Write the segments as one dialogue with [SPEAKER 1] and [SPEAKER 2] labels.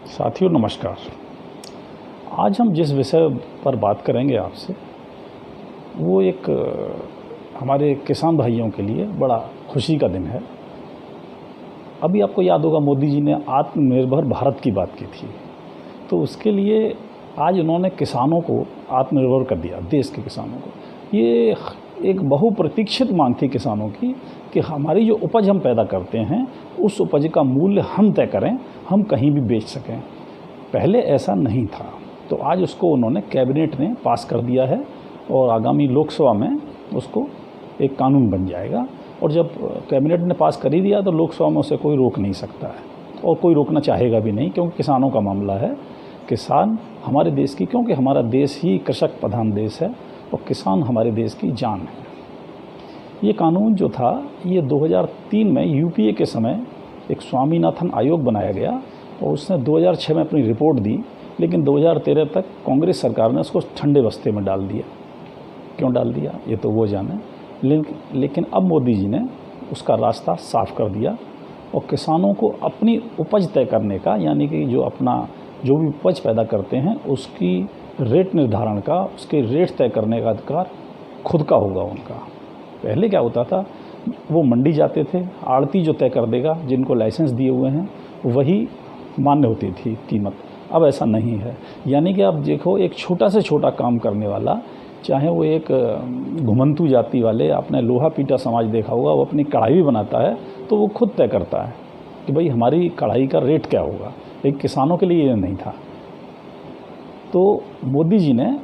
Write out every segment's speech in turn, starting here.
[SPEAKER 1] साथियों नमस्कार। आज हम जिस विषय पर बात करेंगे आपसे वो एक हमारे किसान भाइयों के लिए बड़ा खुशी का दिन है। अभी आपको याद होगा मोदी जी ने आत्मनिर्भर भारत की बात की थी, तो उसके लिए आज उन्होंने किसानों को आत्मनिर्भर कर दिया, देश के किसानों को। ये एक बहुप्रतीक्षित मांग थी किसानों की कि हमारी जो उपज हम पैदा करते हैं उस उपज का मूल्य हम तय करें, हम कहीं भी बेच सकें। पहले ऐसा नहीं था, तो आज उसको उन्होंने कैबिनेट ने पास कर दिया है और आगामी लोकसभा में उसको एक कानून बन जाएगा। और जब कैबिनेट ने पास कर ही दिया तो लोकसभा में उसे कोई रोक नहीं सकता है और कोई रोकना चाहेगा भी नहीं, क्योंकि किसानों का मामला है। किसान हमारे देश की, क्योंकि हमारा देश ही कृषक प्रधान देश है और किसान हमारे देश की जान है। ये कानून जो था ये 2003 में यूपीए के समय एक स्वामीनाथन आयोग बनाया गया और उसने 2006 में अपनी रिपोर्ट दी, लेकिन 2013 तक कांग्रेस सरकार ने उसको ठंडे बस्ते में डाल दिया। क्यों डाल दिया ये तो वो जाने, लेकिन अब मोदी जी ने उसका रास्ता साफ कर दिया और किसानों को अपनी उपज तय करने का, यानी कि जो भी उपज पैदा करते हैं उसकी रेट निर्धारण का, उसके रेट तय करने का अधिकार खुद का होगा उनका। पहले क्या होता था, वो मंडी जाते थे, आड़ती जो तय कर देगा, जिनको लाइसेंस दिए हुए हैं वही मान्य होती थी कीमत। अब ऐसा नहीं है। यानी कि आप देखो, एक छोटा से छोटा काम करने वाला, चाहे वो एक घुमंतू जाति वाले, आपने लोहा पीटा समाज देखा होगा, वो अपनी कढ़ाई भी बनाता है तो वो खुद तय करता है कि भाई हमारी कढ़ाई का रेट क्या होगा। एक किसानों के लिए ये नहीं था। तो मोदी जी ने,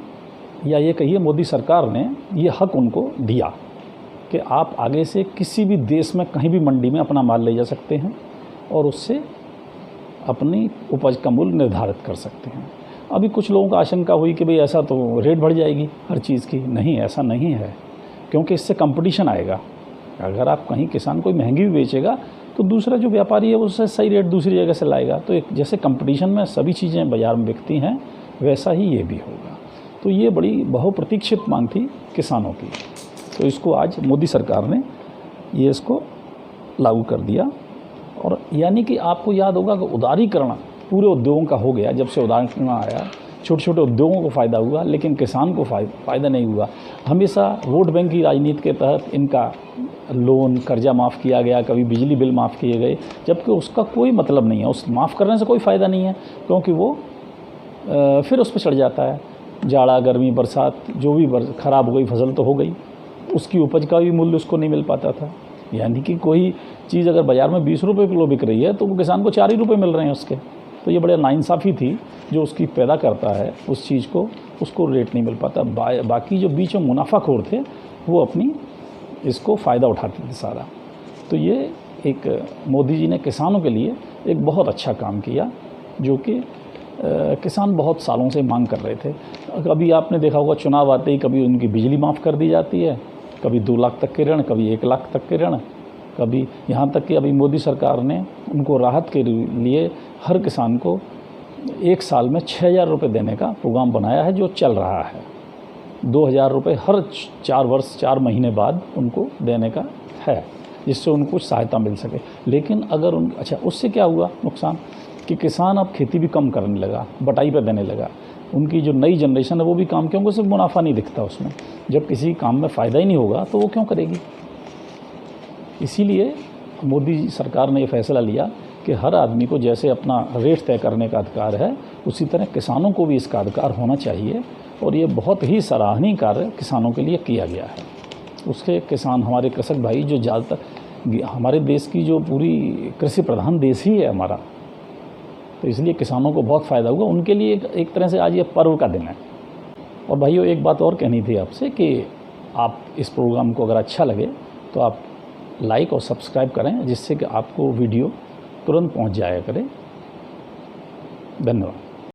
[SPEAKER 1] या ये कहिए मोदी सरकार ने, ये हक उनको दिया कि आप आगे से किसी भी देश में कहीं भी मंडी में अपना माल ले जा सकते हैं और उससे अपनी उपज का मूल्य निर्धारित कर सकते हैं। अभी कुछ लोगों को आशंका हुई कि भाई ऐसा तो रेट बढ़ जाएगी हर चीज़ की। नहीं, ऐसा नहीं है, क्योंकि इससे कंपटीशन आएगा। अगर आप कहीं किसान कोई महंगी भी बेचेगा तो दूसरा जो व्यापारी है उससे सही रेट दूसरी जगह से लाएगा। तो एक जैसे कंपटीशन में सभी चीज़ें बाज़ार में बिकती हैं, वैसा ही ये भी होगा। तो ये बड़ी बहुप्रतीक्षित मांग थी किसानों की, तो इसको आज मोदी सरकार ने ये इसको लागू कर दिया। और यानी कि आपको याद होगा कि उदारीकरण पूरे उद्योगों का हो गया। जब से उदारीकरण आया, छोटे छोटे उद्योगों को फ़ायदा हुआ, लेकिन किसान को फ़ायदा नहीं हुआ। हमेशा वोट बैंक की राजनीति के तहत इनका लोन, कर्जा माफ़ किया गया, कभी बिजली बिल माफ़ किए गए, जबकि उसका कोई मतलब नहीं है। उस माफ़ करने से कोई फ़ायदा नहीं है, क्योंकि वो फिर उस पर चढ़ जाता है। जाड़ा, गर्मी, बरसात, जो भी ख़राब हो गई फसल तो हो गई, उसकी उपज का भी मूल्य उसको नहीं मिल पाता था। यानी कि कोई चीज़ अगर बाज़ार में 20 रुपये किलो बिक रही है तो वो किसान को 4 ही रुपये मिल रहे हैं उसके। तो ये बड़े नाइंसाफ़ी थी। जो उसकी पैदा करता है उस चीज़ को, उसको रेट नहीं मिल पाता। बाकी जो बीच में मुनाफाखोर थे वो अपनी इसको फ़ायदा उठाते थे सारा। तो ये एक मोदी जी ने किसानों के लिए एक बहुत अच्छा काम किया, जो कि किसान बहुत सालों से मांग कर रहे थे। कभी आपने देखा होगा चुनाव आते ही कभी उनकी बिजली माफ़ कर दी जाती है, कभी 2 लाख तक के ऋण, कभी 1 लाख तक के ऋण, कभी यहाँ तक कि अभी मोदी सरकार ने उनको राहत के लिए हर किसान को 1 साल में 6,000 रुपये देने का प्रोग्राम बनाया है, जो चल रहा है। 2,000 रुपये हर 4 महीने बाद उनको देने का है, जिससे उनको सहायता मिल सके। लेकिन अगर उससे क्या हुआ नुकसान कि किसान अब खेती भी कम करने लगा, बटाई पर देने लगा। उनकी जो नई जनरेशन है वो भी काम, क्योंकि सिर्फ मुनाफा नहीं दिखता उसमें। जब किसी काम में फ़ायदा ही नहीं होगा तो वो क्यों करेगी। इसीलिए मोदी सरकार ने ये फैसला लिया कि हर आदमी को जैसे अपना रेट तय करने का अधिकार है, उसी तरह किसानों को भी इसका अधिकार होना चाहिए। और ये बहुत ही सराहनीय कार्य किसानों के लिए किया गया है। उसके किसान, हमारे कृषक भाई, जो ज़्यादातर हमारे देश की जो पूरी कृषि प्रधान देश ही है हमारा, तो इसलिए किसानों को बहुत फ़ायदा हुआ। उनके लिए एक तरह से आज ये पर्व का दिन है। और भाइयों, एक बात और कहनी थी आपसे कि आप इस प्रोग्राम को अगर अच्छा लगे तो आप लाइक और सब्सक्राइब करें, जिससे कि आपको वीडियो तुरंत पहुंच जाया करे। धन्यवाद।